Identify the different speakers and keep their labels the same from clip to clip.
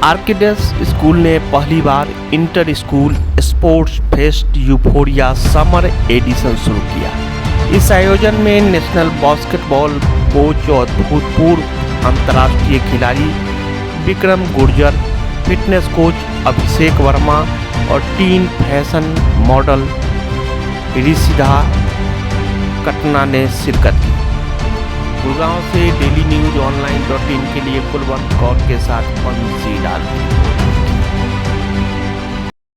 Speaker 1: आर्किडस school ने पहली बार inter school sports fest euphoria summer edition शुरू किया। इस आयोजन में नेशनल बास्केटबॉल कोच और भूतपूर्व अंतर्राष्ट्रीय खिलाड़ी विक्रम गुर्जर, फिटनेस कोच अभिषेक वर्मा और टीन फैशन मॉडल ऋषिधा कटना ने शिरकत की। गुड़गांव से डेली न्यूज online.in के लिए कुलवंत कौर के साथ पंसी डाल।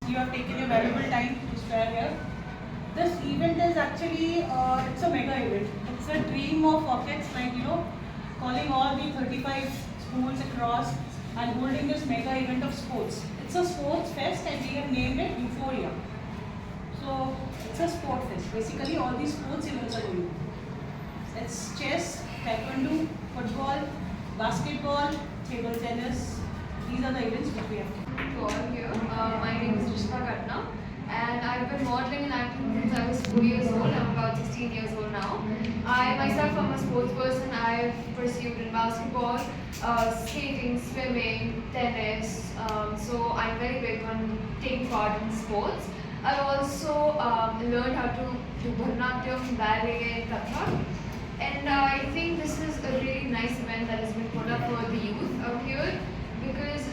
Speaker 2: You have taken your valuable time to spare here. This event is actually it's a mega event. It's a dream of Orchids, like calling all the 35 schools across and holding this mega event of sports. It's a sports fest and we have named it Euphoria. So it's a sport fest. Basically, all these sports events are going. It's chess, taekwondo, football, basketball, table tennis. These are the events which we have.
Speaker 3: To all here, my name is Rishita Katna, and I've been modeling and acting since I was 4 years old. I'm about 16 years old now. I myself am a sports person. I've pursued in basketball, skating, swimming, tennis. So I'm very big on taking part in sports. I've also learned how to do Bharatanatyam, ballet, Kathak. And I think this is a really nice event that has been put up for the youth out here, because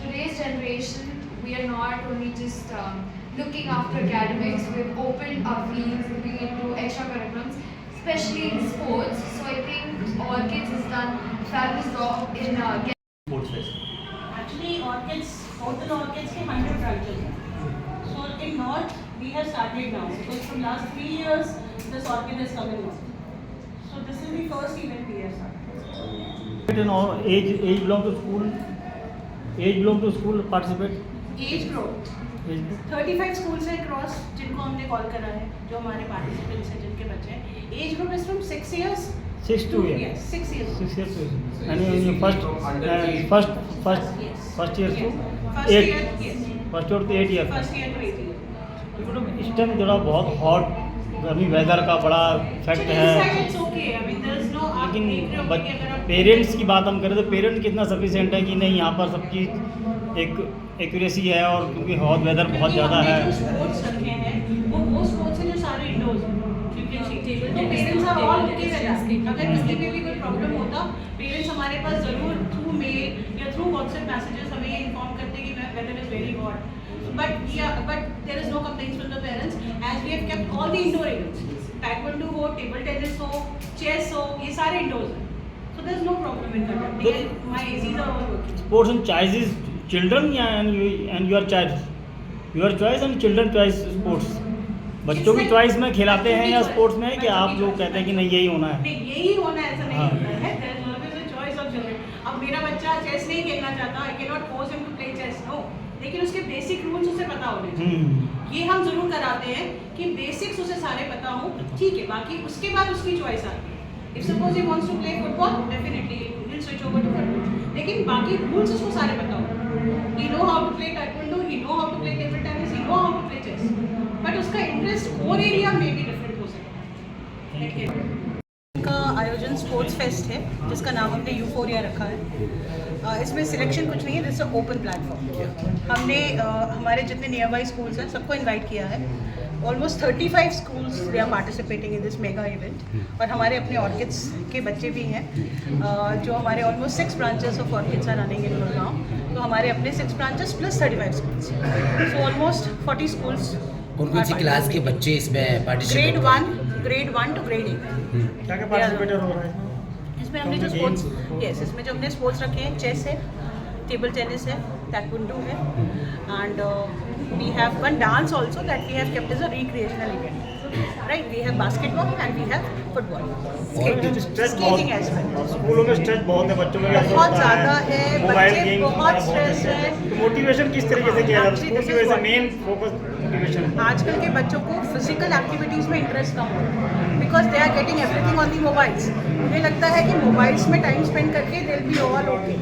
Speaker 3: today's generation, we are not only just looking after academics, we've opened our fields, looking into extracurriculums, especially in sports. So I think Orchids has done a fabulous job in getting
Speaker 4: sports fest.
Speaker 2: Actually, Orchids, total Orchids के 100 branches हैं. So in North, we have started now because from last 3 years, this Orchid is coming up. So this is the first event we have started.
Speaker 4: Age belong to school. Age belong to school participate.
Speaker 2: Age group 35 schools है across जिनको हमने call करा है, जो हमारे participants हैं, जिनके बच्चे हैं. Age group is from 6 years.
Speaker 4: 6 to 8.
Speaker 2: Yes, 6 years.
Speaker 4: 6 years to 8. And first year to 8. First year to 8 year.
Speaker 2: First year to 8 year.
Speaker 4: इस टाइम जरा बहुत हॉट गर्मी वेदर का बड़ा इफेक्ट है, लेकिन पेरेंट्स की बात हम करें तो पेरेंट्स कितना सफिशिएंट है कि नहीं यहाँ पर सबकी एक एक्यूरेसी है, और क्योंकि हॉट वेदर बहुत ज़्यादा है.
Speaker 2: अगर किसी पे भी कोई प्रॉब्लम होता, पेरेंट्स हमारे पास जरूर थ्रू मेल या थ्रू व्हाट्सएप मैसेजेस हमें ये इन्फॉर्म करते कि weather is very hot. But there is no complaints from the parents as we have kept all the indoor events. Taekwondo हो, table tennis हो, chess हो, ये सारे indoors हैं. So there is no problem in that. My ACs are all working.
Speaker 4: Sports and choice is children and your choice. Your choice and children choice sports. बच्चों की choice में खिलाते हैं या स्पोर्ट्स में, कि आप लोग कहते हैं कि नहीं यही होना है?
Speaker 2: नहीं, यही होना है, ऐसा नहीं होता है. There is always a choice of children. अब मेरा बच्चा चेस नहीं खेलना चाहता, I cannot force him to play chess. No. लेकिन उसके बेसिक रूल्स उसे पता होने चाहिए. ये हम जरूर कराते हैं कि बेसिक्स उसे सारे पता हो, ठीक है. बाकी उसके बाद उसकी चॉइस आती है. If suppose he wants to play football, definitely he will switch over to football. लेकिन बाकी रूल्स उसको सारे पता हो. He know how to play taekwondo, he know how to play table tennis, he know how to play chess. But उसका interest और area में भी डिफरेंट हो सकता है. देखिए, का आयोजन स्पोर्ट्स फेस्ट है, जिसका नाम हमने यूफोरिया रखा है. इसमें सिलेक्शन कुछ नहीं है, दिस ओपन प्लेटफॉर्म. हमने हमारे जितने नियर बाई स्कूल्स हैं सबको इनवाइट किया है. Almost 35 schools they are participating in this mega event. और हमारे अपने ऑर्किड्स के बच्चे भी हैं, जो हमारे almost 6 branches of Orchids are running in Gurgaon. तो हमारे अपने 6 branches plus 35 schools. So almost 40 schools.
Speaker 5: कौन सी क्लास के बच्चे इसमें पार्टिसिपेट?
Speaker 2: Grade 1 to grade 8.
Speaker 4: क्या क्या पार्टिसिपेटर हो रहा है
Speaker 2: इसमें हमने जो स्पोर्ट्स, इसमें जो हमने स्पोर्ट्स रखे हैं, चेस है, टेबल टेनिस है, taekwondo है, and we have one dance also that we have kept as a recreational event. Right, we have basketball and we have football, skating as well.
Speaker 4: स्कूलों में स्ट्रेस बहुत है बच्चों में,
Speaker 2: बहुत ज़्यादा है, बच्चे बहुत स्ट्रेस है.
Speaker 4: मोटिवेशन किस तरीके से किया जाता है? स्कूल की वजह से मेन फोकस मोटिवेशन
Speaker 2: आजकल के बच्चों को फिजिकल एक्टिविटीज़ में इंटरेस्ट कम होता है because they are getting everything on the mobiles. मुझे लगता है कि मोबाइल्स में टाइम स्पेंड करके they will be all okay,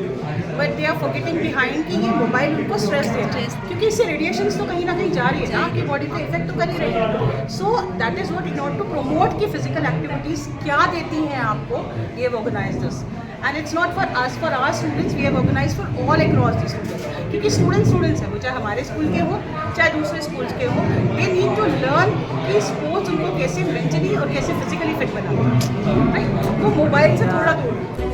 Speaker 2: but they are forgetting behind कि ये मोबाइल उनको स्ट्रेस देता है, क्योंकि इससे रेडिएशंस तो कहीं ना कहीं जा रही है ना, आपकी बॉडी पे इफेक्ट तो कर ही रही है। So that is what in order to promote की फिजिकल एक्टिविटीज़ क्या देती हैं आपको, ये organise this and it's not for us, for our students, we have organise for all across the students, क्योंकि स्टूडेंट्स हैं वो, चाहे हमारे स्कूल के हो चाहे दूसरे स्कूल्स के हो, दे नीड टू लर्न कि स्पोर्ट्स उनको कैसे मेंटली और कैसे फिजिकली फिट बनाते हैं, राइट। वो मोबाइल से थोड़ा दूर